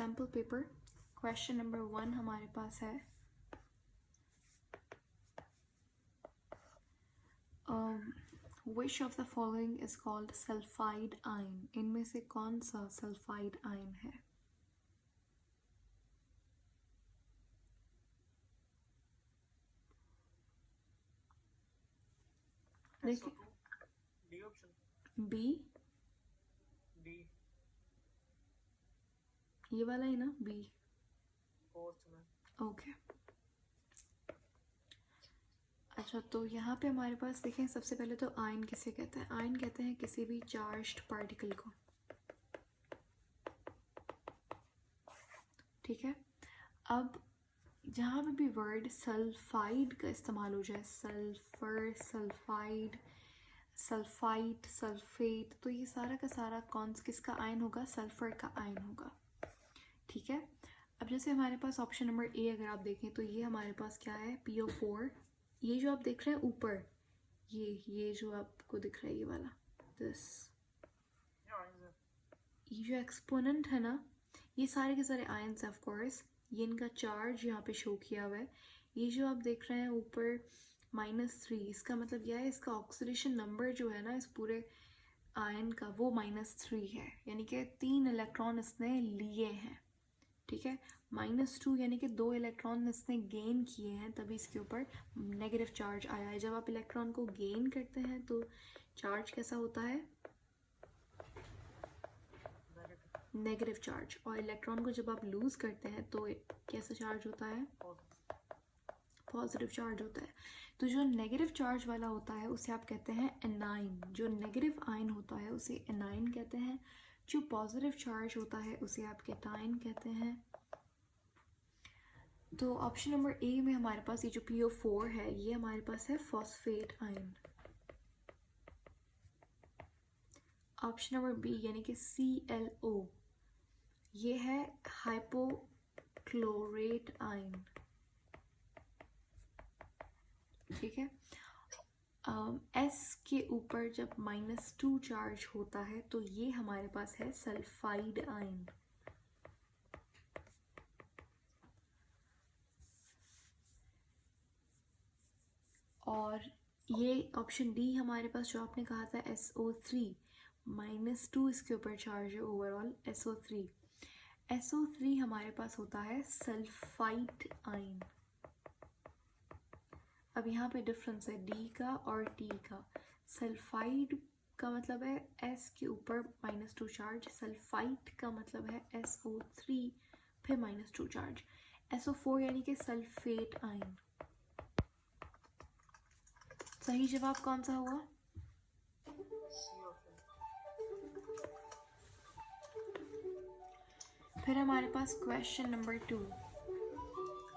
Sample paper. Question number 1 हमारे पास है which of the following is called sulphide ion. इनमें से कौन सा सल्फाइड आयन है? देखिए बी, ये वाला है ना बी। ओके अच्छा, तो यहाँ पे हमारे पास देखें, सबसे पहले तो आयन किसे कहते हैं? आयन कहते हैं किसी भी चार्ज्ड पार्टिकल को, ठीक है। अब जहाँ पे भी वर्ड सल्फाइड का इस्तेमाल हो जाए, सल्फर, सल्फाइड, सल्फाइट, सल्फेट, तो ये सारा का सारा कौन किसका आयन होगा? सल्फर का आयन होगा, ठीक है। अब जैसे हमारे पास ऑप्शन नंबर ए अगर आप देखें तो ये हमारे पास क्या है? PO4। ये जो आप देख रहे हैं ऊपर, ये जो आपको दिख रहा है, ये वाला दिस, ये जो एक्सपोनेंट है ना, ये सारे के सारे आयन्स ऑफ कोर्स। ये इनका चार्ज यहाँ पे शो किया हुआ है। ये जो आप देख रहे हैं ऊपर -3, इसका मतलब यह है इसका ऑक्सीडेशन नंबर जो है ना इस पूरे आयन का, वो -3 है, यानी कि 3 इलेक्ट्रॉन इसने लिए हैं, ठीक है। -2 यानी कि 2 इलेक्ट्रॉन इसने गेन किए हैं, तभी इसके ऊपर नेगेटिव चार्ज आया है। जब आप इलेक्ट्रॉन को गेन करते हैं तो चार्ज कैसा होता है? Negative charge. और इलेक्ट्रॉन को जब आप लूज करते हैं तो कैसा चार्ज होता है? पॉजिटिव चार्ज होता है। तो जो नेगेटिव चार्ज वाला होता है उसे आप कहते हैं एनाइन। जो नेगेटिव आयन होता है उसे एनाइन कहते हैं। जो पॉजिटिव चार्ज होता है उसे आप कैटाइन कहते हैं। तो ऑप्शन नंबर ए में हमारे पास ये जो PO4 है, ये हमारे पास है phosphate ion. Option number B यानी कि ClO, ये है हाइपोक्लोरेट आयन, ठीक है। S के ऊपर जब -2 चार्ज होता है तो ये हमारे पास है सल्फाइड आयन। और ये ऑप्शन डी हमारे पास जो आपने कहा था SO3, -2 इसके ऊपर चार्ज है ओवरऑल SO3। SO3 हमारे पास होता है सल्फाइड आयन। अब यहाँ पे डिफरेंस है D का और T का। सल्फाइड का मतलब है S के ऊपर -2 चार्ज, सल्फाइड का मतलब है SO3 फिर -2 चार्ज। SO4 यानी कि सल्फेट आयन। सही जवाब कौन सा हुआ? फिर हमारे पास question number 2।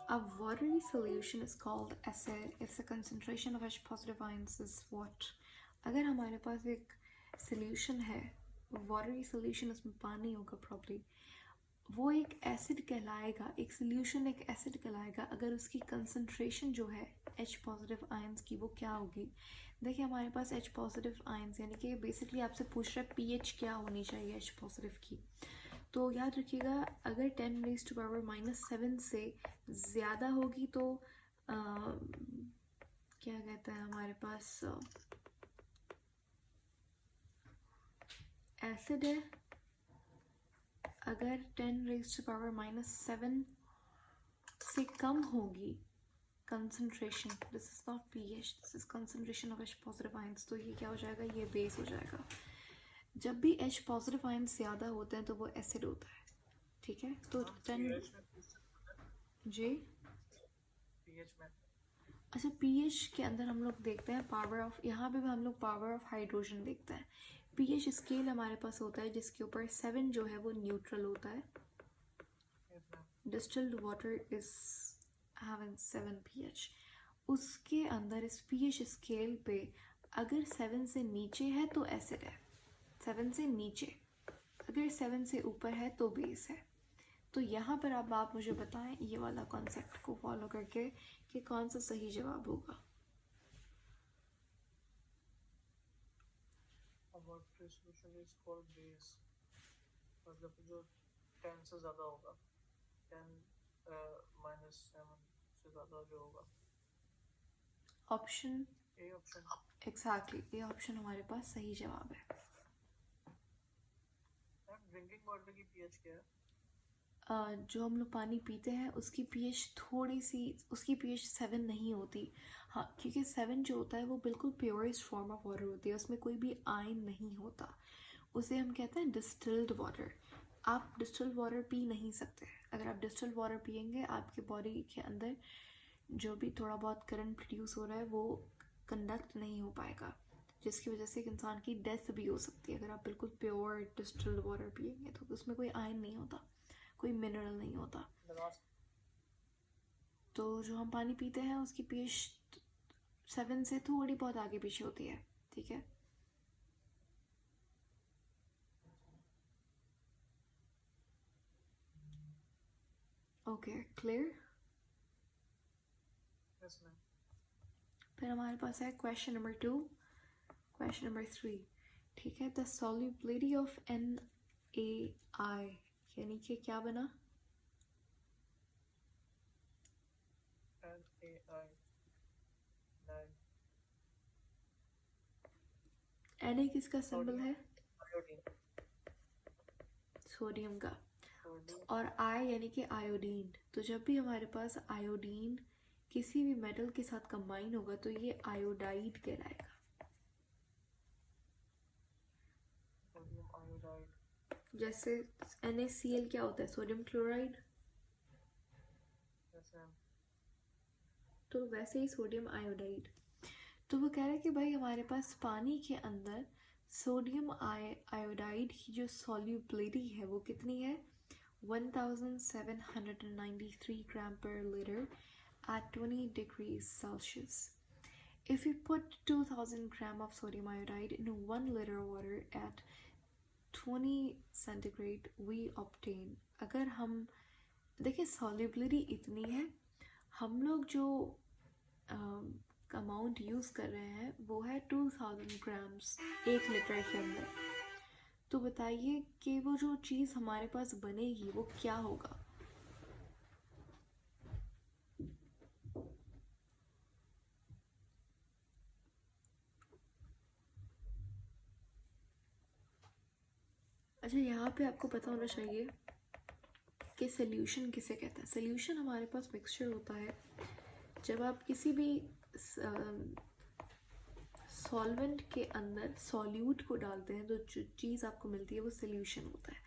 A watery solution is called acid if the concentration of H positive ions is what? अगर हमारे पास एक solution है, watery solution, उसमें पानी होगा प्रॉब्ली, वो एक एसिड कहलाएगा। एक सोल्यूशन एक एसिड कहलाएगा अगर उसकी कंसंट्रेशन जो है H पॉजिटिव आयंस की वो क्या होगी। देखिए हमारे पास H पॉजिटिव आयंस यानी कि बेसिकली आपसे पूछ रहा है pH क्या होनी चाहिए H पॉजिटिव की। तो याद रखिएगा अगर 10⁻⁻7 से ज़्यादा होगी तो क्या कहते हैं हमारे पास एसिड है। अगर 10⁻⁻7 से कम होगी concentration, this is not pH, this is concentration of H positive ions, तो ये क्या हो जाएगा? ये बेस हो जाएगा। जब भी H पॉजिटिव आयंस ज़्यादा होते हैं तो वो एसिड होता है, ठीक है। तो 10 जी अच्छा, pH के अंदर हम लोग देखते हैं पावर ऑफ, यहाँ पे भी हम लोग पावर ऑफ हाइड्रोजन देखते हैं। pH स्केल हमारे पास होता है जिसके ऊपर 7 जो है वो न्यूट्रल होता है। Distilled water is having 7 pH। उसके अंदर इस pH स्केल पे अगर 7 से नीचे है तो एसिड है, 7 से नीचे। अगर 7 से ऊपर है तो बेस है। तो यहाँ पर अब आप मुझे बताएं ये वाला कॉन्सेप्ट को फॉलो करके कि कौन सा सही जवाब होगा। सॉल्यूशन इज कॉल्ड बेस, मतलब जो 10 से ज़्यादा होगा, 10 - 7 से ज़्यादा जो होगा। Option A option. एग्जैक्टली, ये ऑप्शन हमारे पास सही जवाब है। ड्रिंकिंग वाटर की पीएच क्या है? जो हम लोग पानी पीते हैं उसकी पीएच थोड़ी सी, उसकी पीएच 7 नहीं होती। हाँ, क्योंकि 7 जो होता है वो बिल्कुल प्योरेस्ट फॉर्म ऑफ वाटर होती है, उसमें कोई भी आयन नहीं होता। उसे हम कहते हैं डिस्टिल्ड वाटर। आप डिस्टिल्ड वाटर पी नहीं सकते। अगर आप डिस्टिल्ड वाटर पियेंगे, आपके बॉडी के अंदर जो भी थोड़ा बहुत करंट प्रोड्यूस हो रहा है वो कंडक्ट नहीं हो पाएगा, जिसकी वजह से एक इंसान की डेथ भी हो सकती है। अगर आप बिल्कुल प्योर डिस्टिल्ड वाटर पियेंगे तो उसमें कोई आयन नहीं होता, कोई मिनरल नहीं होता। तो जो हम पानी पीते हैं उसकी पीएच 7 से थोड़ी बहुत आगे पीछे होती है। ठीक है, ओके, क्लियर। Yes ma'am. फिर हमारे पास है क्वेश्चन नंबर 2, क्वेश्चन नंबर 3। ठीक है, द सॉल्युबिलिटी ऑफ NaI, यानी कि क्या बना? NaI, Na किसका सिंबल है? आयोडीन, सोडियम का। और I यानी कि आयोडीन। तो जब भी हमारे पास आयोडीन किसी भी मेटल के साथ कंबाइन होगा तो ये आयोडाइड कहलाएगा। Sodium iodide. जैसे NaCl क्या होता है? Sodium chloride. Yes ma'am. तो वैसे ही सोडियम आयोडाइड। तो वो कह रहा है कि भाई हमारे पास पानी के अंदर सोडियम आयोडाइड की जो सॉल्युबिलिटी है वो कितनी है? 1793 ग्राम per liter at 20 degrees Celsius. If we put 2000 gram of sodium iodide in 1 liter of water at 20 centigrade, we obtain, अगर हम देखिए सॉल्युबिलिटी इतनी है, हम लोग जो अमाउंट यूज़ कर रहे हैं वो है 2000 ग्राम्स 1 लीटर के अंदर। तो बताइए कि वो जो चीज़ हमारे पास बनेगी वो क्या होगा? अच्छा, यहाँ पे आपको पता होना चाहिए कि सोल्यूशन किसे कहते हैं। सोल्यूशन हमारे पास मिक्सचर होता है। जब आप किसी भी सॉल्वेंट के अंदर सॉल्यूट को डालते हैं तो जो चीज़ आपको मिलती है वो सोल्यूशन होता है।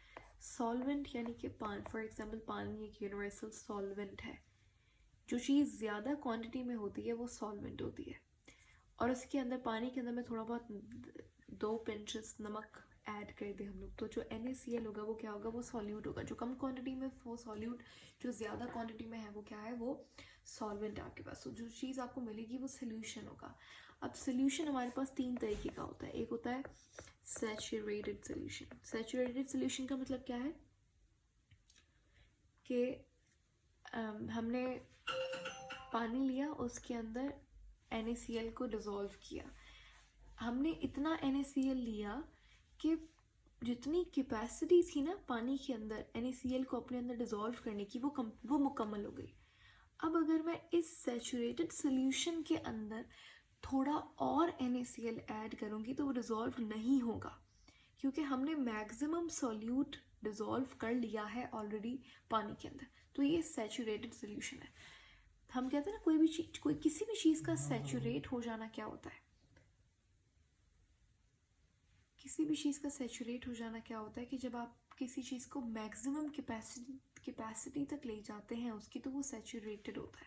सॉल्वेंट यानी कि फॉर एग्जांपल पानी एक यूनिवर्सल सॉल्वेंट है। जो चीज़ ज़्यादा क्वांटिटी में होती है वो सॉल्वेंट होती है, और उसके अंदर पानी के अंदर में थोड़ा बहुत 2 पिंचेस नमक ऐड कर दे हम लोग, तो जो NaCl होगा वो क्या होगा? वो सॉल्यूट होगा। जो कम क्वांटिटी में वो सॉल्यूट, जो ज़्यादा क्वांटिटी में है वो क्या है? वो सॉल्वेंट है आपके पास। तो जो चीज़ आपको मिलेगी वो सोल्यूशन होगा। अब सोल्यूशन हमारे पास 3 तरीके का होता है। एक होता है सैचुरेटेड सोल्यूशन। सैचुरेटेड सोल्यूशन का मतलब क्या है कि हमने पानी लिया, उसके अंदर NaCl को डिज़ोल्व किया। हमने इतना NaCl लिया कि जितनी कैपेसिटी थी ना पानी के अंदर NaCl को अपने अंदर डिज़ोल्व करने की वो मुकम्मल हो गई। अब अगर मैं इस सैचुरेटेड सोल्यूशन के अंदर थोड़ा और NaCl ऐड करूँगी तो वो डिज़ोल्व नहीं होगा, क्योंकि हमने मैक्सिमम सॉल्यूट डिज़ोल्व कर लिया है ऑलरेडी पानी के अंदर। तो ये सैचुरेटेड सोल्यूशन है। हम कहते हैं ना कोई भी चीज़, कोई किसी भी चीज़ का सैचुरेट हो जाना क्या होता है? किसी भी चीज़ का सैचुरेट हो जाना क्या होता है कि जब आप किसी चीज़ को मैक्सिमम कैपेसिटी तक ले जाते हैं उसकी, तो वो सैचुरेटेड होता है।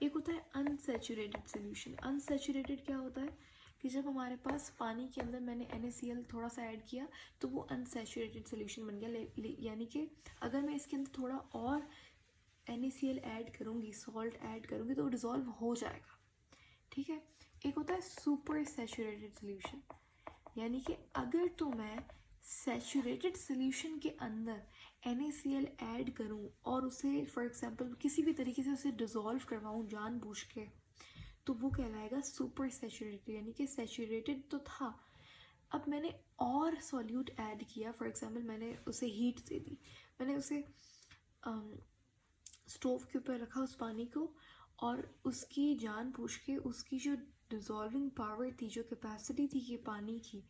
एक होता है अनसैचुरेटेड सोल्यूशन। अनसैचुरेटेड क्या होता है कि जब हमारे पास पानी के अंदर मैंने NaCl थोड़ा सा ऐड किया तो वो अनसैचुरेटेड सोल्यूशन बन गया। यानी कि अगर मैं इसके अंदर थोड़ा और NaCl ऐड करूँगी, सॉल्ट ऐड करूँगी, तो वो डिज़ोल्व हो जाएगा। ठीक है। एक होता है सुपर सैचुरेटेड सोल्यूशन, यानी कि अगर तो मैं सैचुरेटेड सोल्यूशन के अंदर NaCl ऐड करूं और उसे फॉर एग्जांपल किसी भी तरीके से उसे डिज़ोल्व करवाऊं जानबूझ के, तो वो कहलाएगा सुपर सैचुरेटेड। यानी कि सैचुरेटेड तो था, अब मैंने और सॉल्यूट ऐड किया, फॉर एग्जांपल मैंने उसे हीट दे दी, मैंने उसे स्टोव के ऊपर रखा उस पानी को, और उसकी जानबूझ के उसकी जो डिज़ोल्विंग पावर थी, जो कैपेसिटी थी कि पानी की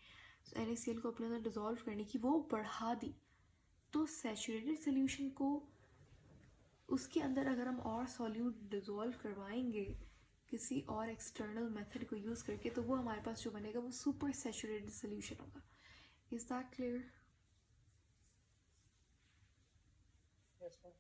NaCl को अपने अंदर डिज़ोल्व करने की, वो बढ़ा दी। तो सैचुरेटेड सोल्यूशन को उसके अंदर अगर हम और सॉल्यूट डिज़ोल्व करवाएंगे किसी और एक्सटर्नल मेथड को यूज़ करके, तो वो हमारे पास जो बनेगा वो सुपर सैचुरेटेड सोल्यूशन होगा। Is that clear? Yes, ma'am.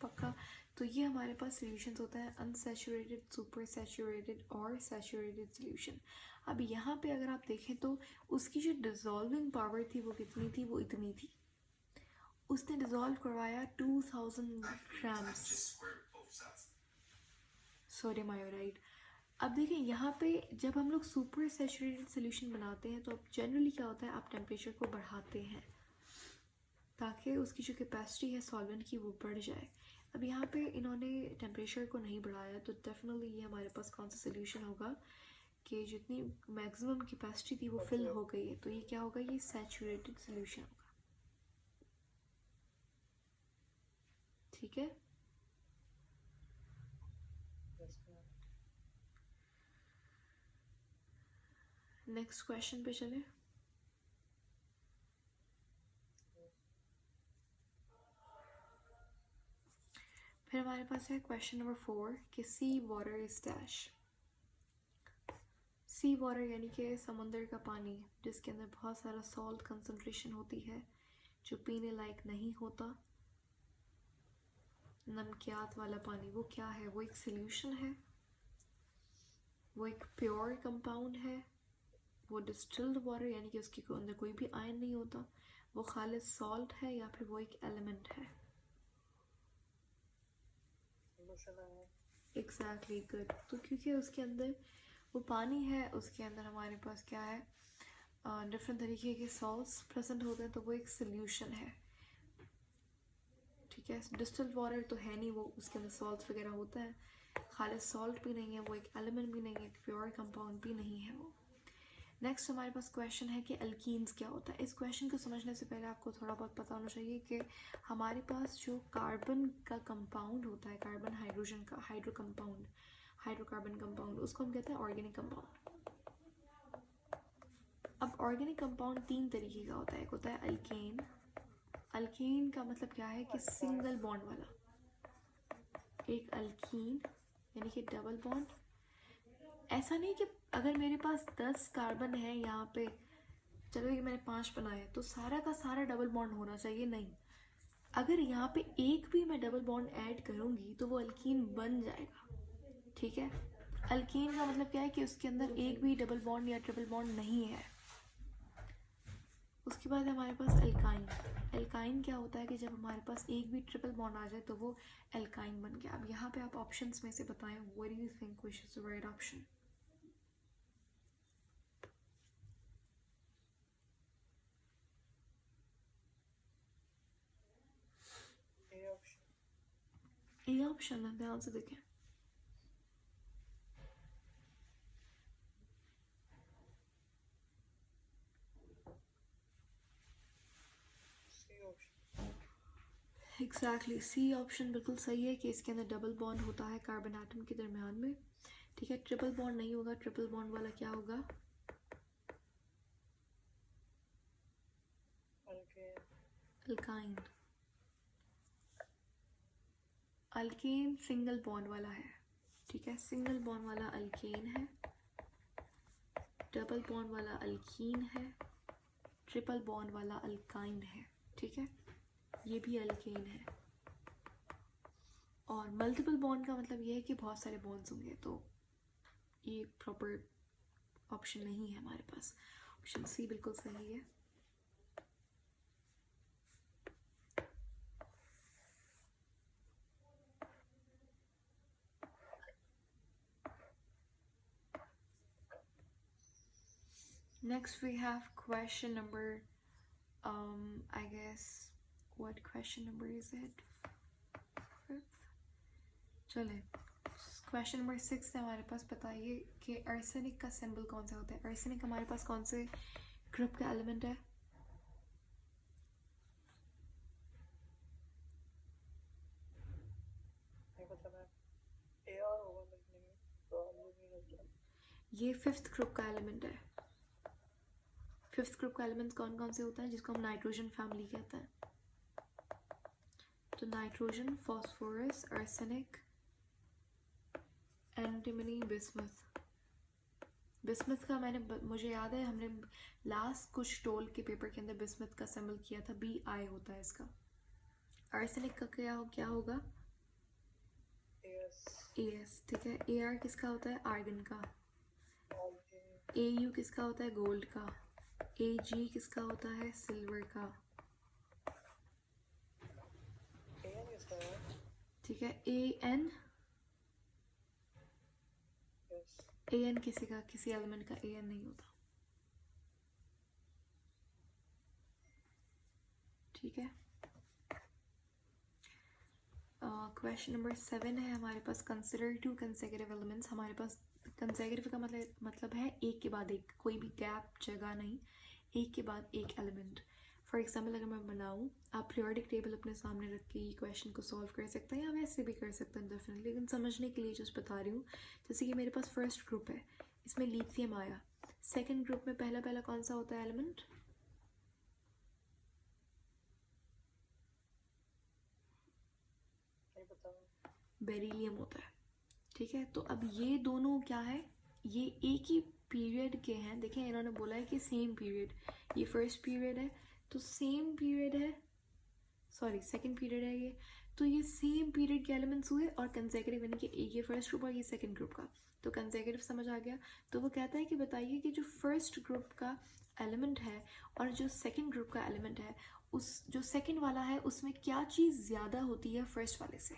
पक्का? तो ये हमारे पास सॉल्यूशंस होते हैं अनसैचुरेटेड, सुपर सैचुरेटेड और सैचुरेटेड सॉल्यूशन। अब यहाँ पे अगर आप देखें तो उसकी जो डिज़ोल्विंग पावर थी वो कितनी थी? वो इतनी थी। उसने डिज़ोल्व करवाया 2000 ग्राम्स सोडियम आयोडाइड। अब देखिए यहाँ पे जब हम लोग सुपर सैचुरेटेड सॉल्यूशन बनाते हैं तो अब जनरली क्या होता है, आप टेम्परेचर को बढ़ाते हैं ताकि उसकी जो कैपेसिटी है सॉल्वेंट की वो बढ़ जाए। अब यहाँ पे इन्होंने टेम्परेचर को नहीं बढ़ाया, तो डेफिनेटली ये हमारे पास कौन सा सोल्यूशन होगा कि जितनी मैक्सिमम कैपेसिटी थी वो फिल हो गई है, तो ये क्या होगा? ये सैचुरेटेड सोल्यूशन होगा। ठीक है, Yes, ma'am. नेक्स्ट क्वेश्चन पे चले। फिर हमारे पास है क्वेश्चन नंबर 4 कि sea water is dash. Sea water यानी कि समुंदर का पानी जिसके अंदर बहुत सारा सॉल्ट कंसंट्रेशन होती है, जो पीने लायक नहीं होता, नमकियात वाला पानी। वो क्या है? वो एक सोल्यूशन है, वो एक प्योर कंपाउंड है, वो डिस्टिल्ड वाटर यानी कि उसके अंदर कोई भी आयन नहीं होता, वो खालिस सॉल्ट है, या फिर वो एक एलिमेंट है? Solution है। Exactly, good. तो क्योंकि उसके अंदर वो पानी है, उसके अंदर हमारे पास क्या है, डिफरेंट तरीके के सॉल्ट्स प्रेजेंट होते हैं, तो वो एक सोल्यूशन है। ठीक है, डिस्टिल्ड वाटर तो है नहीं, वो उसके अंदर सॉल्ट्स वगैरह होता है, खालिस सॉल्ट भी नहीं है, वो एक एलिमेंट भी नहीं है, एक प्योर कंपाउंड भी नहीं है वो। नेक्स्ट हमारे पास क्वेश्चन है कि अल्कीन्स क्या होता है। इस क्वेश्चन को समझने से पहले आपको थोड़ा बहुत पता होना चाहिए कि हमारे पास जो कार्बन का कंपाउंड होता है, कार्बन हाइड्रोजन का हाइड्रो कंपाउंड, हाइड्रोकार्बन कंपाउंड, उसको हम कहते हैं ऑर्गेनिक कंपाउंड। अब ऑर्गेनिक कंपाउंड 3 तरीके का होता है। एक होता है अल्केन। अल्केन का मतलब क्या है कि सिंगल बॉन्ड वाला। एक अल्कीन यानी कि डबल बॉन्ड। ऐसा नहीं कि अगर मेरे पास 10 कार्बन है यहाँ पे, चलो ये मैंने 5 बनाए तो सारा का सारा डबल बॉन्ड होना चाहिए, नहीं। अगर यहाँ पे एक भी मैं डबल बॉन्ड ऐड करूँगी तो वो अल्कीन बन जाएगा। ठीक है, अल्कीन का मतलब क्या है कि उसके अंदर एक भी डबल बॉन्ड या ट्रिपल बॉन्ड नहीं है। उसके बाद हमारे पास एल्काइन। एल्काइन क्या होता है कि जब हमारे पास एक भी ट्रिपल बॉन्ड आ जाए तो वो एल्काइन बन गया। अब यहाँ पे आप ऑप्शंस में से बताएं, what do you think which is the right option? A option. A option है, ध्यान से देखें। C option. Exactly, C option बिल्कुल सही है कि इसके अंदर डबल बॉन्ड होता है कार्बन एटम के दरमियान में। ठीक है, ट्रिपल बॉन्ड नहीं होगा। ट्रिपल बॉन्ड वाला क्या होगा? Alkane. Alkyne. Alkane single bond वाला है। ठीक है, सिंगल बॉन्ड वाला अल्केन है, डबल बॉन्ड वाला अल्कीन है, ट्रिपल बॉन्ड वाला अल्काइन है। ठीक है, ये भी अल्केन है। और मल्टीपल बॉन्ड का मतलब ये है कि बहुत सारे बॉन्ड्स होंगे, तो ये प्रॉपर ऑप्शन नहीं है हमारे पास। ऑप्शन सी बिल्कुल सही है। Next we have question number I guess what question number is it? 5th। चले, क्वेश्चन नंबर 6 है हमारे पास। बताइए कि आर्सेनिक का सिंबल कौन सा होता है। आर्सेनिक हमारे पास कौन से ग्रुप का एलिमेंट है? ये फिफ्थ ग्रुप का एलिमेंट है। फिफ्थ ग्रुप का एलिमेंट कौन कौन से होता है, जिसको हम नाइट्रोजन फैमिली कहते हैं। तो nitrogen, phosphorus, arsenic, antimony, bismuth. Bismuth का मुझे याद है हमने लास्ट कुछ टोल के पेपर के अंदर बिस्मथ का सिंबल किया था, Bi होता है इसका। आर्सेनिक का क्या होगा, As, ठीक है। Ar किसका होता है, आर्गन का। Au किसका होता है, गोल्ड का। Ag किसका होता है, सिल्वर का, ठीक है। An किसी एलिमेंट का An नहीं होता, ठीक है। क्वेश्चन नंबर 7 है हमारे पास, कंसिडर 2 कंसेक्यूटिव एलिमेंट्स। हमारे पास कंसेक्यूटिव का मतलब है एक के बाद एक, कोई भी गैप जगह नहीं, एक के बाद एक एलिमेंट। फॉर एग्जाम्पल अगर मैं बनाऊँ, आप पीरियोडिक टेबल अपने सामने रख के ये क्वेश्चन को सॉल्व कर सकते हैं, या वैसे भी कर सकते हैं डेफिनेटली, लेकिन समझने के लिए जस्ट बता रही हूँ। जैसे कि मेरे पास फर्स्ट ग्रुप है, इसमें लिथियम आया। सेकेंड ग्रुप में पहला कौन सा होता है एलिमेंट, बेरिलियम होता है, ठीक है। तो अब ये दोनों क्या है, ये एक ही पीरियड के हैं। देखें इन्होंने बोला है कि सेम पीरियड, ये फर्स्ट पीरियड है तो सेम पीरियड है, सॉरी सेकंड पीरियड है ये, तो ये सेम पीरियड के एलिमेंट्स हुए और कंसेक्यूटिव, यानी कि एक ये फर्स्ट ग्रुप और ये सेकंड ग्रुप का, तो कंसेक्यूटिव समझ आ गया। तो वो कहता है कि बताइए कि जो फर्स्ट ग्रुप का एलिमेंट है और जो सेकंड ग्रुप का एलिमेंट है, उस जो सेकंड वाला है उसमें क्या चीज़ ज़्यादा होती है फर्स्ट वाले से।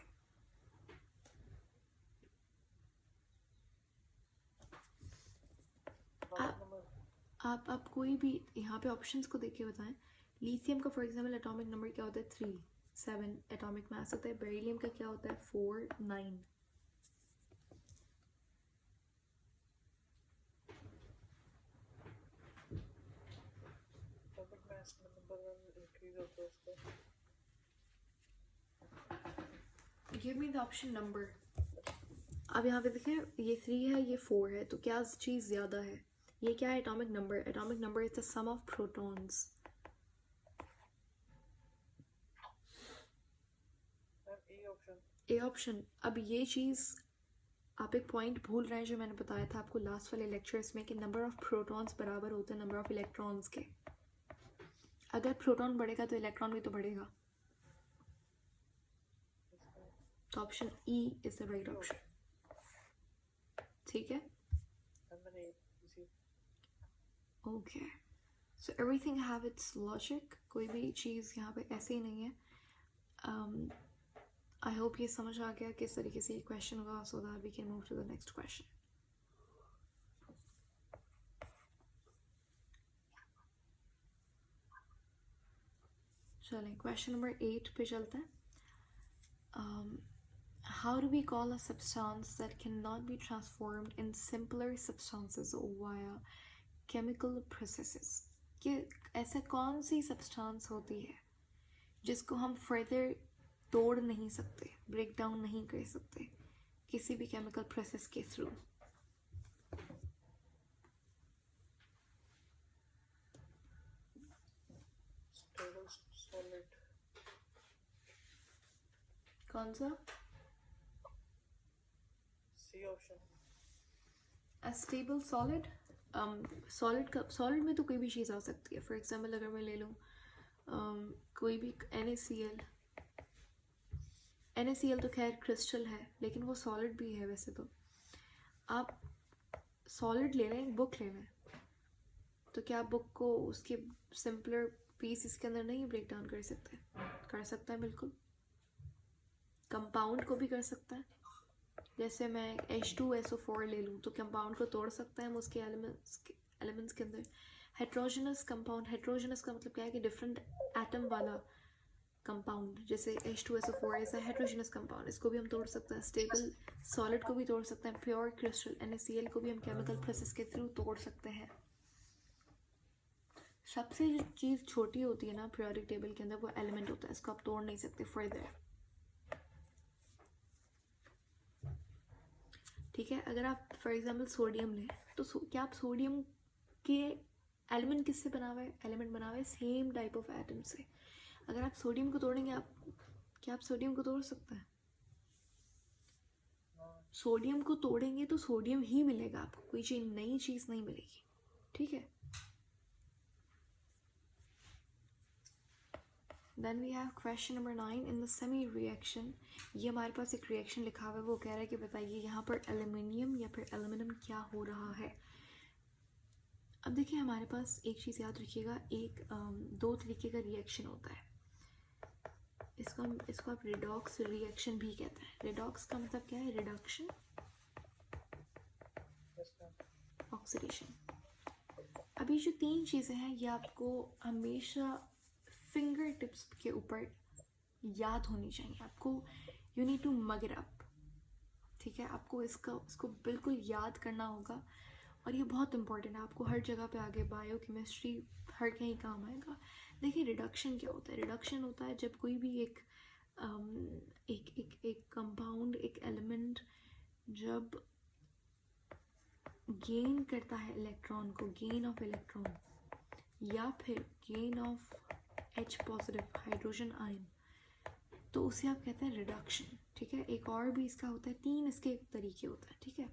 आप कोई भी यहाँ पे ऑप्शंस को देख के बताएं। लिथियम का फॉर एग्जांपल एटॉमिक नंबर क्या होता है, 3, 7 एटॉमिक मास होता है। बेरिलियम का क्या होता है, 4, 9। Give me the option number. अब यहाँ पे देखें ये 3 है, ये 4 है, तो क्या चीज़ ज़्यादा है, ये क्या है, atomic number. Atomic number is the sum of protons. A option. अब ये चीज़ आप एक पॉइंट भूल रहे हैं जो मैंने बताया था आपको लास्ट वाले लेक्चर्स में, कि नंबर ऑफ प्रोटॉन्स बराबर होते हैं नंबर ऑफ इलेक्ट्रॉन्स के। अगर प्रोटॉन बढ़ेगा तो इलेक्ट्रॉन भी तो बढ़ेगा, तो option E is the right option, ठीक है। Okay, so everything have it's logic, कोई भी चीज़ यहाँ पे ऐसे ही नहीं है। आई होप ये समझ आ गया किस तरीके से ये क्वेश्चन होगा, so that we can move to the next question. चलें क्वेश्चन नंबर 8 पे चलते हैं। How do we call a substance that cannot be transformed in simpler substances via chemical processes? कि ऐसा कौन सी substance होती है जिसको हम further तोड़ नहीं सकते, ब्रेक डाउन नहीं कर सकते किसी भी केमिकल प्रोसेस के थ्रू। कौन सा, C option. Stable solid. Solid में तो कोई भी चीज़ आ सकती है। फॉर एग्जांपल अगर मैं ले लूँ कोई भी NaCl तो खैर क्रिस्टल है, लेकिन वो सॉलिड भी है। वैसे तो आप सॉलिड ले लें, बुक ले लें, तो क्या आप बुक को उसके सिंपलर पीस इसके अंदर नहीं ब्रेक डाउन कर सकते? कर सकता है बिल्कुल। कंपाउंड को भी कर सकता है। जैसे मैं H2SO4 ले लूँ तो कंपाउंड को तोड़ सकता है हम उसके एलिमेंट्स के अंदर। हेट्रोजेनस कंपाउंड, हेट्रोजेनस का मतलब क्या है कि डिफरेंट एटम वाला कंपाउंड, जैसे H2SO4 is a heterogeneous compound, इसको भी हम तोड़ सकते हैं। स्टेबल सॉलिड को भी तोड़ सकते हैं। प्योर क्रिस्टल NaCl को भी हम केमिकल प्रोसेस के थ्रू तोड़ सकते हैं। सबसे जो चीज़ छोटी होती है ना पीरियोडिक टेबल के अंदर, वो एलिमेंट होता है, इसको आप तोड़ नहीं सकते फर्दर। ठीक है, अगर आप फॉर एग्जांपल सोडियम लें तो क्या आप सोडियम के एलिमेंट किससे बना हुआ है? एलिमेंट बना हुआ है सेम टाइप ऑफ एटम से। अगर आप सोडियम को तोड़ेंगे, आप क्या आप सोडियम को तोड़ सकते हैं? सोडियम को तोड़ेंगे तो सोडियम ही मिलेगा आपको, कोई चीज नई चीज़ नहीं मिलेगी। ठीक है, then we have question number 9 in the semi reaction. ये हमारे पास एक रिएक्शन लिखा हुआ है, वो कह रहा है कि बताइए यहाँ पर एल्यूमिनियम या फिर एल्यूमिनियम क्या हो रहा है। अब देखिए हमारे पास एक चीज़ याद रखिएगा, दो तरीके का रिएक्शन होता है। इसको आप रिडॉक्स रिएक्शन भी कहते हैं। रिडॉक्स का मतलब क्या है? Reduction, oxidation. अभी जो तीन चीज़ें हैं ये आपको हमेशा फिंगर टिप्स के ऊपर याद होनी चाहिए। आपको you need to mug it up. ठीक है, आपको इसको बिल्कुल याद करना होगा और ये बहुत इंपॉर्टेंट है। आपको हर जगह पे आगे बायो केमिस्ट्री हर कहीं काम आएगा। देखिए रिडक्शन क्या होता है? रिडक्शन होता है जब कोई भी एक कंपाउंड, एक एलिमेंट जब गेन करता है इलेक्ट्रॉन को, गेन ऑफ इलेक्ट्रॉन या फिर gain of H positive hydrogen ion, तो उसे आप कहते हैं रिडक्शन। ठीक है, एक और भी इसका होता है, तीन इसके तरीके होते हैं। ठीक है,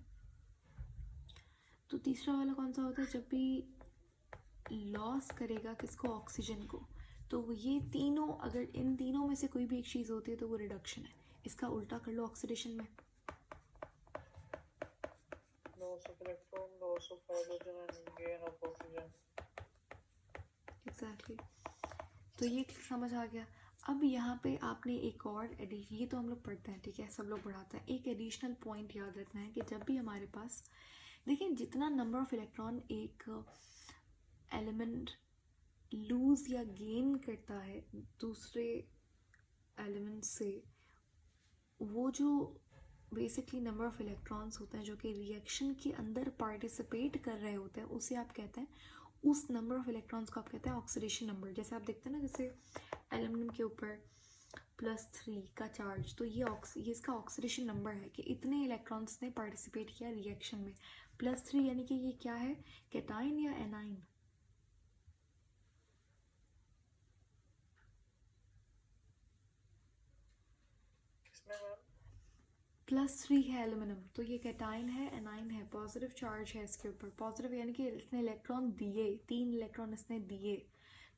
तो तीसरा वाला कौन सा होता है? जब भी लॉस करेगा किसको? ऑक्सीजन को। तो ये तीनों, अगर इन तीनों में से कोई भी एक चीज़ होती है तो वो रिडक्शन है। इसका उल्टा कर लो ऑक्सीडेशन में, loss of electron, loss of hydrogen and gain of oxygen. Exactly. तो ये समझ आ गया। अब यहाँ पे आपने एक और ये तो हम लोग पढ़ते हैं, ठीक है, सब लोग पढ़ाते हैं। एक एडिशनल पॉइंट याद रखना है कि जब भी हमारे पास, देखिए जितना नंबर ऑफ इलेक्ट्रॉन एक एलिमेंट लूज या गेन करता है दूसरे एलिमेंट से, वो जो बेसिकली नंबर ऑफ इलेक्ट्रॉन्स होते हैं जो कि रिएक्शन के अंदर पार्टिसिपेट कर रहे होते हैं, उसे आप कहते हैं, उस नंबर ऑफ इलेक्ट्रॉन्स को आप कहते हैं ऑक्सीडेशन नंबर। जैसे आप देखते हैं ना, जैसे एल्यूमिनियम के ऊपर +3 का चार्ज, तो ये इसका ऑक्सीडेशन नंबर है कि इतने इलेक्ट्रॉन्स ने पार्टिसिपेट किया रिएक्शन में। +3 यानी कि ये क्या है? कैटाइन या एनाइन? किसमें मैम? +3 है एल्यूमिनियम, तो ये कैटाइन है, एनाइन है, पॉजिटिव चार्ज है इसके ऊपर। पॉजिटिव यानी कि इसने इलेक्ट्रॉन दिए, 3 इलेक्ट्रॉन इसने दिए,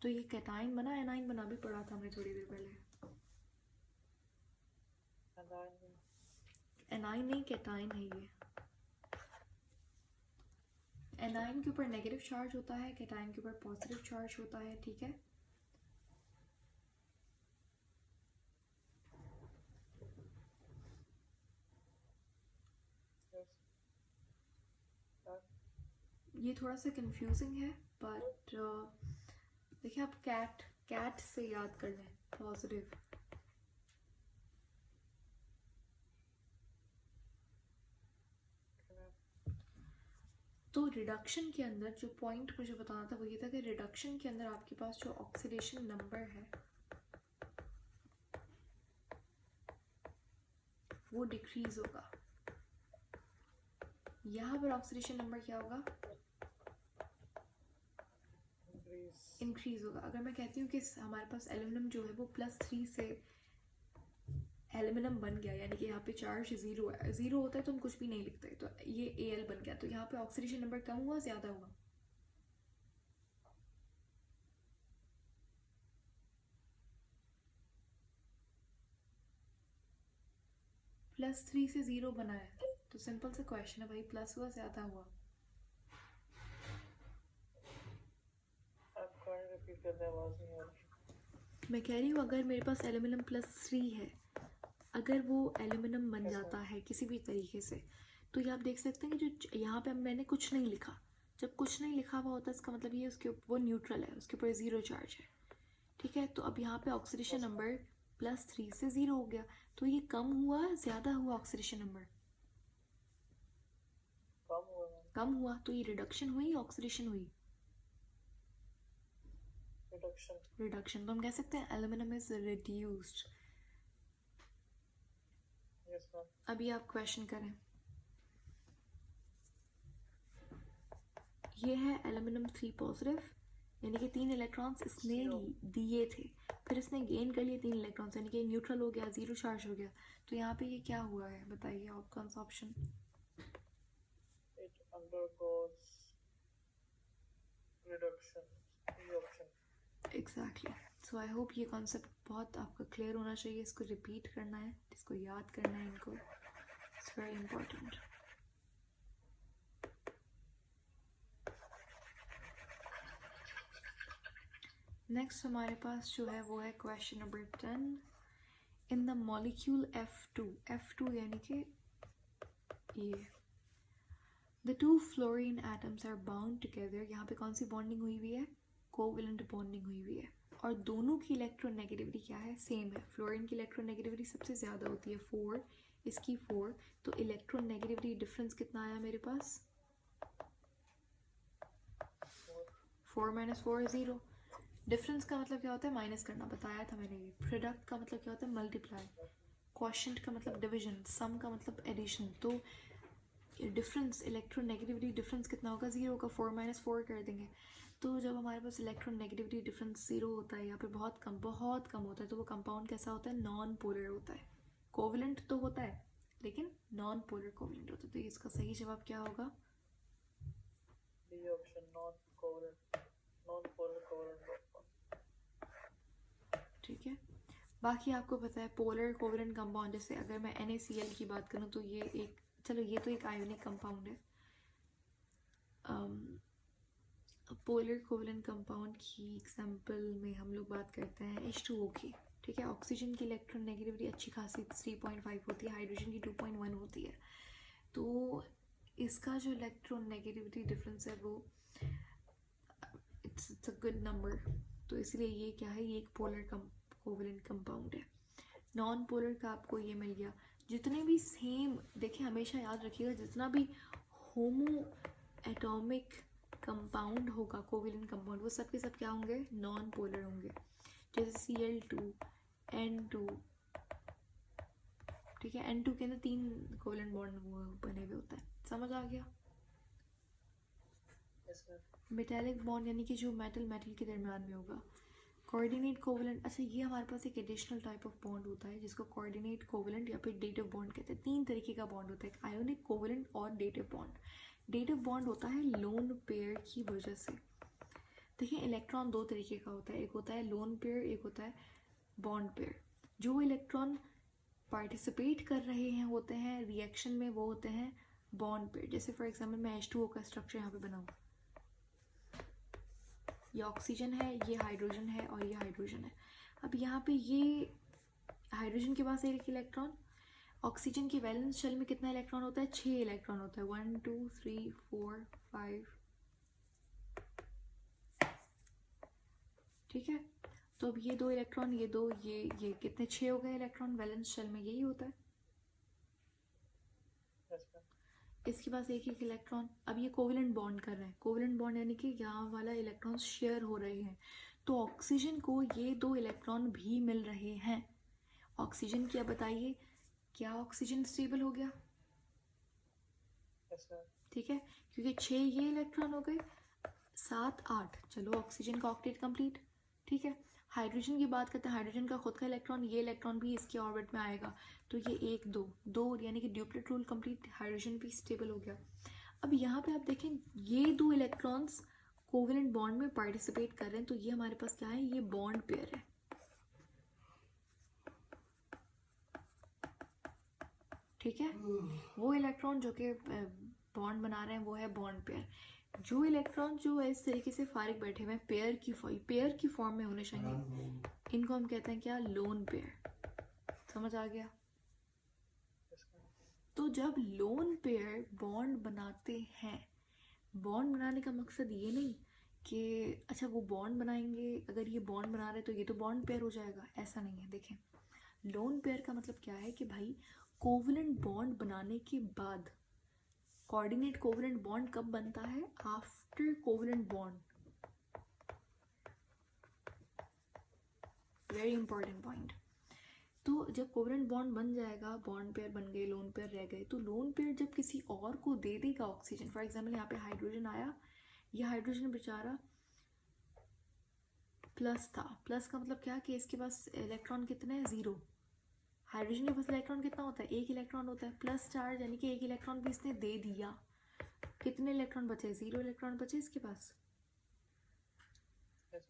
तो ये कैटाइन बना। एनाइन बना भी पढ़ा था हमने थोड़ी देर पहले। एनाइन नहीं, कैटाइन है ये। एनाइन के ऊपर नेगेटिव चार्ज होता है, कैटाइन के ऊपर पॉजिटिव चार्ज होता है। ठीक है, ये थोड़ा सा कंफ्यूजिंग है, बट देखिए आप कैट से याद कर लें, पॉजिटिव। तो रिडक्शन के अंदर जो पॉइंट मुझे बताना था वो ये था कि रिडक्शन के अंदर आपके पास जो ऑक्सीडेशन नंबर है वो डिक्रीज होगा। यहाँ पर ऑक्सीडेशन नंबर क्या होगा? इंक्रीज होगा। अगर मैं कहती हूँ कि हमारे पास एल्यूमिनियम जो है वो +3 से एल्यूमिनियम बन गया, यानी कि यहाँ पे चार्ज 0 है, 0 होता है तो हम कुछ भी नहीं लिखते, तो ये Al बन गया, तो यहाँ पे ऑक्सीडेशन नंबर कम हुआ, ज़्यादा हुआ? +3 से 0 बना है, तो सिंपल सा क्वेश्चन है भाई, प्लस हुआ ज़्यादा हुआ? मैं कह रही हूँ अगर मेरे पास एल्यूमिनियम +3 है, अगर वो एल्यूमिनियम बन जाता है किसी भी तरीके से, तो ये आप देख सकते हैं कि जो यहाँ पे मैंने कुछ नहीं लिखा, जब कुछ नहीं लिखा हुआ होता है इसका मतलब ये उसके वो न्यूट्रल है, उसके ऊपर 0 चार्ज है। ठीक है, तो अब यहाँ पे ऑक्सीडेशन नंबर +3 से 0 हो गया, तो ये कम हुआ, ज़्यादा हुआ ऑक्सीडेशन नंबर? कम हुआ, तो ये रिडक्शन हुई, ऑक्सीडेशन हुई? रिडक्शन। तो हम कह सकते हैं एल्यूमिनियम इज रिड्यूस्ड। अभी आप क्वेश्चन करें। ये है एल्यूमिनियम 3 पॉजिटिव, यानी कि 3 इलेक्ट्रॉन्स इसने Zero. दिए थे, फिर इसने गेन कर लिए 3 इलेक्ट्रॉन्स, यानी कि न्यूट्रल हो गया, जीरो चार्ज हो गया। तो यहाँ पे ये क्या हुआ है बताइए, आप कौन सा option? It undergoes reduction. E option. Exactly. So I hope ये कॉन्सेप्ट बहुत आपका क्लियर होना चाहिए, इसको रिपीट करना है, इसको याद करना है इनको, इट्स वेरी इंपॉर्टेंट। नेक्स्ट हमारे पास जो है वो है question number 10। In the molecule F2 यानी कि ये the two fluorine atoms are bound together, यहाँ पे कौन सी बॉन्डिंग हुई हुई है? कोवेलेंट बॉन्डिंग हुई हुई है, और दोनों की इलेक्ट्रोनेगेटिविटी क्या है? सेम है। फ्लोरीन की इलेक्ट्रोनेगेटिविटी सबसे ज़्यादा होती है 4, इसकी 4, तो इलेक्ट्रोनेगेटिविटी डिफरेंस कितना आया मेरे पास? 4 - 4 0। डिफरेंस का मतलब क्या होता है? माइनस करना, बताया था मैंने ये। प्रोडक्ट का मतलब क्या होता है? मल्टीप्लाई। क्वोशिएंट का मतलब डिवीजन। सम का मतलब एडिशन। तो डिफरेंस, इलेक्ट्रोनेगेटिविटी डिफरेंस कितना होगा? 0 होगा। 4 - 4 कर देंगे। तो जब हमारे पास इलेक्ट्रोनेगेटिविटी डिफरेंस 0 होता है या फिर बहुत कम होता है, तो वो कंपाउंड कैसा होता है? नॉन पोलर होता है। कोवेलेंट तो होता है लेकिन नॉन पोलर कोवेलेंट होता है। तो इसका सही जवाब क्या होगा? D option. Non-covalent. Non-polar covalent compound. ठीक है। बाकी आपको पता है पोलर कोवेलेंट कंपाउंड, जैसे अगर मैं NaCl की बात करूँ तो ये एक, चलो ये तो एक आयोनिक कंपाउंड है। पोलर कोवेलेंट कंपाउंड की एग्जांपल में हम लोग बात करते हैं H2O की। ठीक है। ऑक्सीजन की इलेक्ट्रोनेगेटिविटी अच्छी खासी 3.5 होती है, हाइड्रोजन की 2.1 होती है। तो इसका जो इलेक्ट्रोनेगेटिविटी डिफरेंस है वो इट्स अ गुड नंबर। तो इसलिए ये क्या है? ये एक पोलर कोवेलेंट कंपाउंड है। नॉन पोलर का आपको ये मिल गया। जितने भी सेम, देखिए हमेशा याद रखिएगा, जितना भी होमो एटॉमिक कंपाउंड होगा, कोवेलेंट कंपाउंड, वो सब के सब क्या होंगे? नॉन पोलर होंगे। जैसे Cl2, N2, ठीक है। N2 के अंदर 3 कोवेलेंट बॉन्ड बने हुए होता है। समझ आ गया? Yes, ma'am. मेटेलिक बॉन्ड यानी कि जो मेटल के दरमियान में होगा। कोऑर्डिनेट कोवेलेंट, अच्छा ये हमारे पास एक एडिशनल टाइप ऑफ बॉन्ड होता है जिसको कोऑर्डिनेट कोवेलेंट या फिर डेटिव बॉन्ड कहते हैं। 3 तरीके का बॉन्ड होता है, एक आयोनिक, कोवेलेंट और डेटिव बॉन्ड। डेटिव बॉन्ड होता है लोन पेयर की वजह से। देखिए इलेक्ट्रॉन 2 तरीके का होता है, एक होता है लोन पेयर, एक होता है बॉन्ड पेयर। जो इलेक्ट्रॉन पार्टिसिपेट कर रहे हैं होते हैं रिएक्शन में, वो होते हैं बॉन्ड पेयर। जैसे फॉर एग्जाम्पल मैं H2O का स्ट्रक्चर यहाँ पे बनाऊँ, ये ऑक्सीजन है, ये हाइड्रोजन है और ये हाइड्रोजन है। अब यहाँ पे ये हाइड्रोजन के पास एक इलेक्ट्रॉन, ऑक्सीजन की वैलेंस शेल में कितना इलेक्ट्रॉन होता है? 6 इलेक्ट्रॉन होता है। 1 2 3 4 5, ठीक है। तो अब ये 2 इलेक्ट्रॉन, ये 2, ये कितने? 6 हो गए इलेक्ट्रॉन वैलेंस शेल में, यही होता है। Yes, ma'am. इसके पास एक इलेक्ट्रॉन। अब ये कोवेलेंट बॉन्ड कर रहे हैं, कोवेलेंट बॉन्ड यानी कि यहाँ वाला इलेक्ट्रॉन शेयर हो रहे हैं। तो ऑक्सीजन को ये 2 इलेक्ट्रॉन भी मिल रहे हैं। ऑक्सीजन क्या बताइए, क्या ऑक्सीजन स्टेबल हो गया? Yes, ma'am. ठीक है, क्योंकि 6 ये इलेक्ट्रॉन हो गए, 7 8, चलो ऑक्सीजन का ऑक्टेट कंप्लीट। ठीक है। हाइड्रोजन की बात करते हैं, हाइड्रोजन का खुद का इलेक्ट्रॉन, ये इलेक्ट्रॉन भी इसके ऑर्बिट में आएगा, तो ये 1 2 2, यानी कि ड्यूप्लेट रूल कंप्लीट, हाइड्रोजन भी स्टेबल हो गया। अब यहाँ पे आप देखें ये 2 इलेक्ट्रॉन्स कोवेलेंट बॉन्ड में पार्टिसिपेट कर रहे हैं, तो ये हमारे पास क्या है? ये बॉन्ड पेयर है। ठीक है। वो इलेक्ट्रॉन जो कि बॉन्ड बना रहे हैं वो है बॉन्ड पेयर। जो इलेक्ट्रॉन जो है इस तरीके से फारिग बैठे हुए हैं, पेयर की फॉर्म में होने चाहिए, इनको हम कहते हैं क्या? Lone pair. समझ आ गया? Yes, ma'am. तो जब लोन पेयर बॉन्ड बनाते हैं, बॉन्ड बनाने का मकसद ये नहीं कि अच्छा वो बॉन्ड बनाएंगे, अगर ये बॉन्ड बना रहे तो ये तो बॉन्ड पेयर हो जाएगा, ऐसा नहीं है। देखें लोन पेयर का मतलब क्या है कि भाई कोवेलेंट बॉन्ड बनाने के बाद, कोऑर्डिनेट कोवेलेंट बॉन्ड कब बनता है? After covalent bond. Very important point. तो जब कोवेलेंट बॉन्ड बन जाएगा, बॉन्ड पेयर बन गए, लोन पेयर रह गए, तो लोन पेयर जब किसी और को दे देगा ऑक्सीजन, फॉर एग्जाम्पल यहाँ पे हाइड्रोजन आया, ये हाइड्रोजन बेचारा प्लस था। प्लस का मतलब क्या कि इसके पास इलेक्ट्रॉन कितने हैं, 0। हाइड्रोजन के पास इलेक्ट्रॉन कितना होता है, 1 इलेक्ट्रॉन होता है। प्लस चार्ज यानी कि 1 इलेक्ट्रॉन भी इसने दे दिया। कितने इलेक्ट्रॉन बचे, 0 इलेक्ट्रॉन बचे इसके पास। Yes,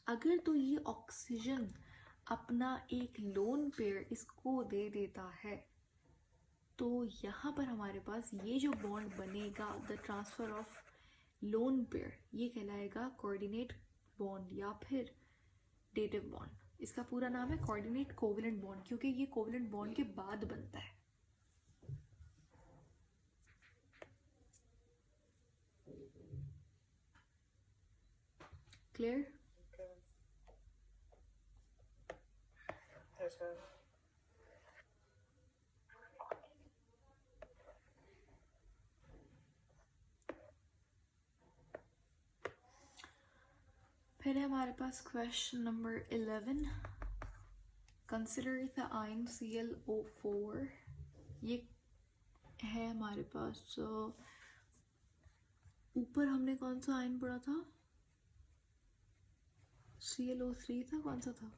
अगर तो ये ऑक्सीजन अपना एक लोन पेयर इसको दे देता है तो यहाँ पर हमारे पास ये जो बॉन्ड बनेगा, the transfer of lone pair, ये कहलाएगा कोऑर्डिनेट बॉन्ड या फिर डेटिव बॉन्ड। इसका पूरा नाम है कोऑर्डिनेट कोवेलेंट बॉन्ड, क्योंकि ये कोवेलेंट बॉन्ड के बाद बनता है। क्लियर? okay. Yes, sir. फिर है हमारे पास question number 11। Consider the ion ClO4। ये है हमारे पास, ऊपर हमने कौन सा आयन पढ़ा था, ClO3 था, कौन सा था,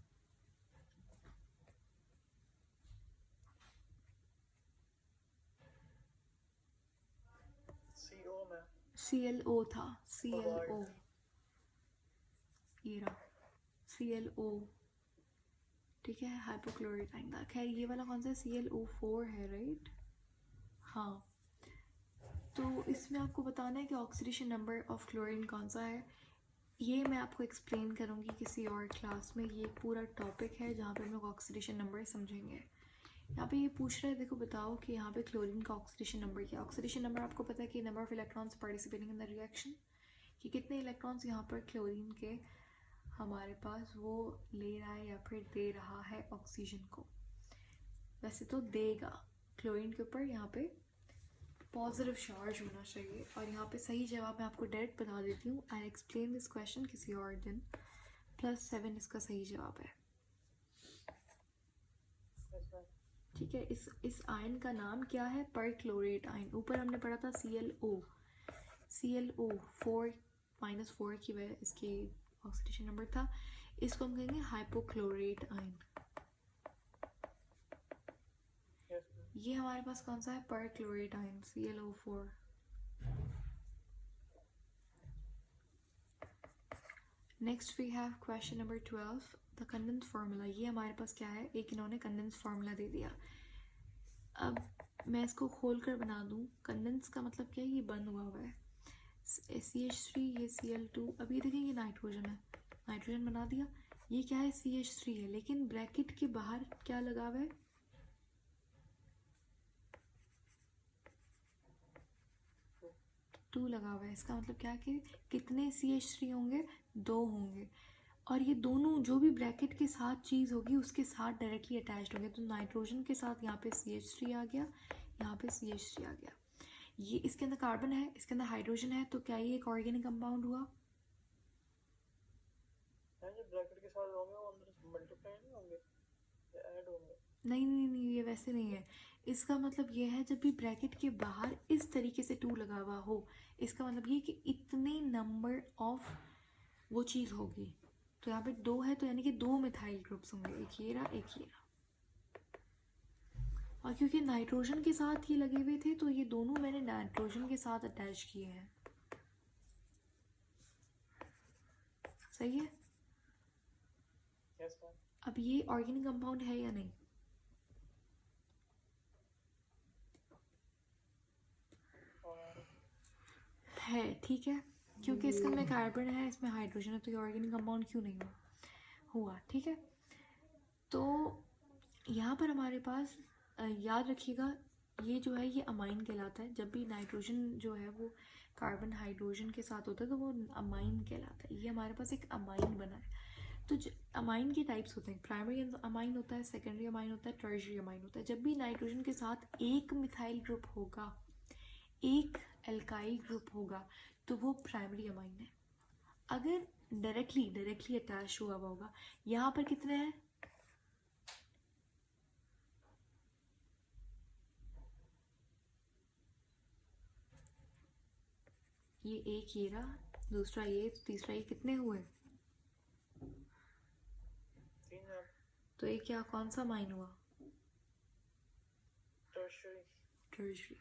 CO में ClO था, ClO, Cobalt. ये रहा ClO, ठीक है, हाइपोक्लोराइड आयन था। खैर ये वाला कौन सा है, ClO4 है, राइट। हाँ, तो इसमें आपको बताना है कि ऑक्सीडेशन नंबर ऑफ क्लोरीन कौन सा है। ये मैं आपको एक्सप्लेन करूँगी किसी और क्लास में। ये पूरा टॉपिक है जहाँ पे हम लोग ऑक्सीडेशन नंबर समझेंगे। यहाँ पे ये पूछ रहा है, देखो बताओ कि यहाँ पे क्लोरीन का ऑक्सीडेशन नंबर क्या। ऑक्सीडेशन नंबर आपको पता है कि number of electrons participating in the reaction, कि कितने इलेक्ट्रॉन्स यहाँ पर क्लोरीन के हमारे पास वो ले रहा है या फिर दे रहा है ऑक्सीजन को। वैसे तो देगा, क्लोरीन के ऊपर यहाँ पे पॉजिटिव चार्ज होना चाहिए। और यहाँ पे सही जवाब मैं आपको डायरेक्ट बता देती हूँ, आई एक्सप्लेन दिस क्वेश्चन किसी और दिन। +7 इसका सही जवाब है, Yes, sir. ठीक है। इस आयन का नाम क्या है, परक्लोरेट आयन। ऊपर हमने पढ़ा था ClO 4 की वजह इसकी ऑक्सीडेशन नंबर था। इसको हम कहेंगे हाइपोक्लोरेट आयन। Yes, sir. ये हमारे पास कौन सा है, perchlorate ion, ClO4। Next we have question number 12, the condense formula. ये हमारे पास क्या है, एक इन्होंने कंडेंस फार्मूला दे दिया। अब मैं इसको खोल कर बना दूँ। कंडेंस का मतलब क्या है, ये बंद हुआ हुआ है, CH3, ये Cl2। अब ये देखें, ये नाइट्रोजन है, नाइट्रोजन बना दिया। ये क्या है, CH3 है, लेकिन ब्रैकेट के बाहर क्या लगा हुआ है, 2 लगा हुआ है। इसका मतलब क्या है कि कितने CH3 होंगे, 2 होंगे। और ये दोनों जो भी ब्रैकेट के साथ चीज़ होगी उसके साथ डायरेक्टली अटैच्ड होंगे। तो नाइट्रोजन के साथ यहाँ पे CH3 आ गया, यहाँ पे CH3 आ गया। ये इसके अंदर कार्बन है, इसके अंदर हाइड्रोजन है, तो क्या ये एक ऑर्गेनिक कंपाउंड हुआ। जो ब्रैकेट के साथ होंगे वो अंदर मल्टीप्लाई नहीं होंगे या ऐड होंगे। नहीं नहीं नहीं, ये वैसे नहीं है। इसका मतलब ये है, जब भी ब्रैकेट के बाहर इस तरीके से 2 लगा हुआ हो, इसका मतलब ये कि इतने नंबर ऑफ वो चीज़ होगी। तो यहाँ पे 2 है, तो यानी कि 2 मिथाइल ग्रुप्स होंगे, एक ये रहा, एक ये रहा। और क्योंकि नाइट्रोजन के साथ ये लगे हुए थे, तो ये दोनों मैंने नाइट्रोजन के साथ अटैच किए हैं। सही है। Yes, sir. अब ये ऑर्गेनिक कंपाउंड है या नहीं, और है, ठीक है। क्योंकि इसके अंदर कार्बन है, इसमें हाइड्रोजन है, तो ये ऑर्गेनिक कंपाउंड क्यों नहीं हुआ, ठीक है। तो यहाँ पर हमारे पास याद रखिएगा, ये जो है ये अमाइन कहलाता है। जब भी नाइट्रोजन जो है वो कार्बन हाइड्रोजन के साथ होता है तो वो अमाइन कहलाता है। ये हमारे पास एक अमाइन बना है। तो अमाइन के टाइप्स होते हैं, प्राइमरी अमाइन होता है, सेकेंडरी अमाइन होता है, टर्शियरी अमाइन होता है। जब भी नाइट्रोजन के साथ एक मिथाइल ग्रुप होगा, एक एल्काइल ग्रुप होगा, तो वो प्राइमरी अमाइन है। अगर डायरेक्टली अटैच हुआ होगा, यहाँ पर कितने हैं, ये एक, ये रहा, दूसरा ये, तीसरा ये, कितने हुए? 3 है। तो ये क्या, कौन सा माइन हुआ? Tertiary. Tertiary.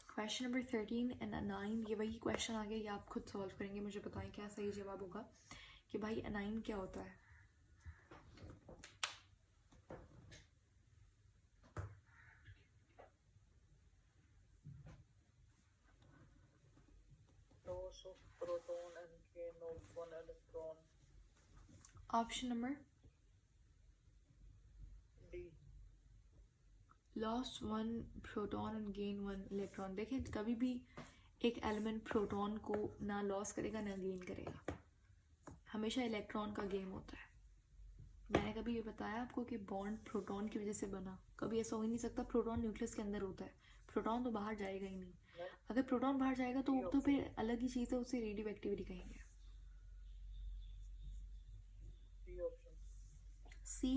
Question number 13 and 9, ये वही क्वेश्चन आ गया, ये आप खुद सॉल्व करेंगे, मुझे बताएं क्या सही जवाब होगा कि भाई अनाइन क्या होता है। Loss of proton and gain of 1 electron. Option number D. Lost 1 proton and gain 1 electron. देखें, कभी भी एक एलिमेंट प्रोटॉन को ना लॉस करेगा ना गेन करेगा, हमेशा इलेक्ट्रॉन का गेम होता है। मैंने कभी ये बताया आपको कि बॉन्ड प्रोटॉन की वजह से बना, कभी ऐसा हो ही नहीं सकता। प्रोटॉन न्यूक्लियस के अंदर होता है, प्रोटॉन तो बाहर जाएगा ही नहीं। अगर प्रोटॉन बाहर जाएगा तो फिर अलग ही चीज़ है, उसे रेडियो एक्टिविटी कहेंगे। D option. सी।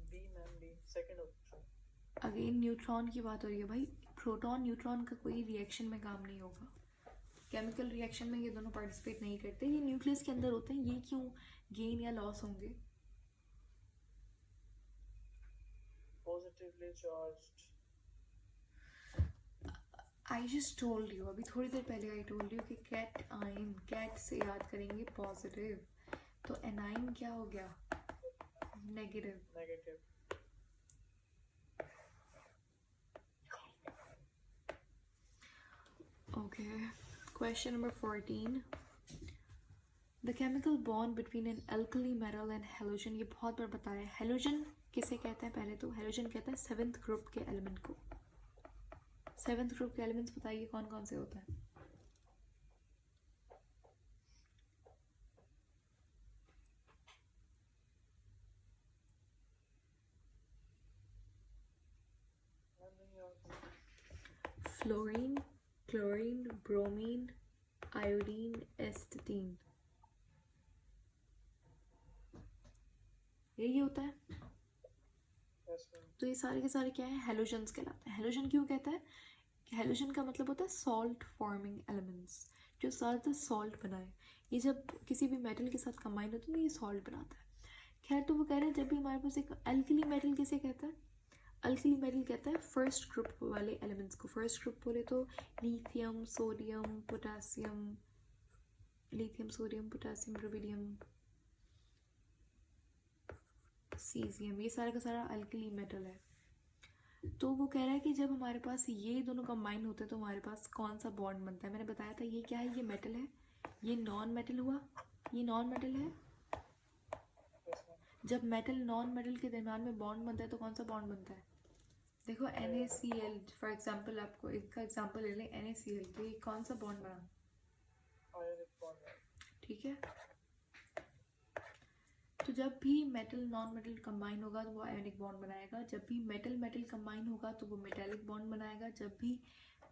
D ma'am, D second option. Again neutron की बात हो रही है भाई, प्रोटॉन न्यूट्रॉन का कोई रिएक्शन में काम नहीं होगा, केमिकल रिएक्शन में ये दोनों पार्टिसिपेट नहीं करते, ये न्यूक्लियस के अंदर होते हैं, ये क्यों गेन या लॉस होंगे? Positively charged. I just told you, अभी थोड़ी देर पहले आई टोल्ड यू कि कैट आयन, कैट से याद करेंगे पॉजिटिव, तो एनाइन क्या हो गया? Negative. Negative. Okay, question number 14, the chemical bond between an alkali metal and halogen. ये बहुत बार बताया है, हेलोजन किसे कहते हैं? पहले तो हेलोजन कहते हैं 7th ग्रुप के एलिमेंट को। 7th ग्रुप के एलिमेंट्स बताइए कौन कौन से होते हैं? फ्लोरीन, क्लोरीन, ब्रोमीन, आयोडीन, एस्टेटीन, यही होता है। तो ये सारे के सारे क्या है? हेलोजन्स कहलाते हैं। हेलोजन क्यों कहता है? हेलोजन का मतलब होता है सॉल्ट फॉर्मिंग एलिमेंट्स, जो ज़्यादातर सॉल्ट बनाए। ये जब किसी भी मेटल के साथ कंबाइन होते हैं तो ये सॉल्ट बनाता है। खैर, तो वो कह रहे हैं जब भी हमारे पास एक अल्कली मेटल, किसे कहता है? अल्कली मेटल कहता है फर्स्ट ग्रुप वाले एलिमेंट्स को। फर्स्ट ग्रुप बोले तो lithium, sodium, potassium, lithium, sodium, potassium, rubidium, caesium, ये सारा का सारा अल्कली मेटल है। तो वो कह रहा है कि जब हमारे पास ये दोनों कंबाइन होते हैं तो हमारे पास कौन सा बॉन्ड बनता है? मैंने बताया था ये क्या है, ये मेटल है, ये नॉन मेटल हुआ, ये नॉन मेटल है। जब मेटल नॉन मेटल के दरम्यान में बॉन्ड बनता है तो कौन सा बॉन्ड बनता है? देखो NaCl फॉर एग्जांपल, आपको इसका एग्जांपल ले लें, NaCl, तो ये कौन सा बॉन्ड बना? Ionic bond. ठीक है, तो जब भी मेटल नॉन मेटल कंबाइन होगा तो वो आयोनिक बॉन्ड बनाएगा, जब भी मेटल मेटल कंबाइन होगा तो वो मेटेलिक बॉन्ड बनाएगा, जब भी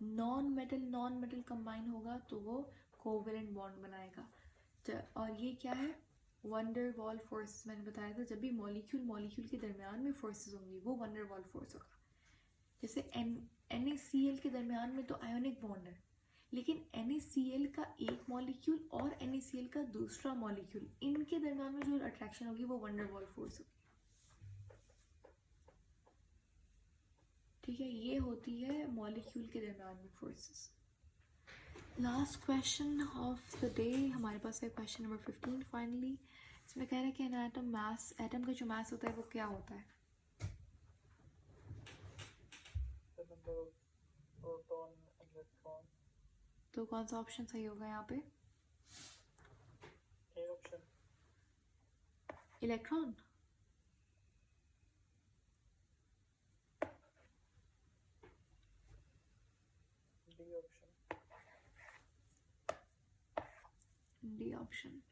नॉन मेटल कंबाइन होगा तो वो कोवेलेंट बॉन्ड बनाएगा। और ये क्या है? Wonder wall forces. मैंने बताया था जब भी मॉलिक्यूल के दरमियान में फोर्सेस होंगी वो वंडर वॉल फोर्स होगा। जैसे NaCl के दरमियान में तो आयोनिक बॉन्ड है, लेकिन NaCl का एक मॉलिक्यूल और NaCl का दूसरा मॉलिक्यूल, इनके दरमियान में जो अट्रैक्शन होगी वो वंडर वॉल फोर्स होगी। ठीक है, ये होती है मॉलिक्यूल के दरमियान में forces. Last question of the day हमारे पास है क्वेश्चन नंबर 15 फाइनली। इसमें कह रहे हैं कि एन एटम मास, एटम का जो मास होता है वो क्या होता है? Proton, electron. तो कौन सा ऑप्शन सही होगा यहाँ पे? A option. Electron. D option. D option.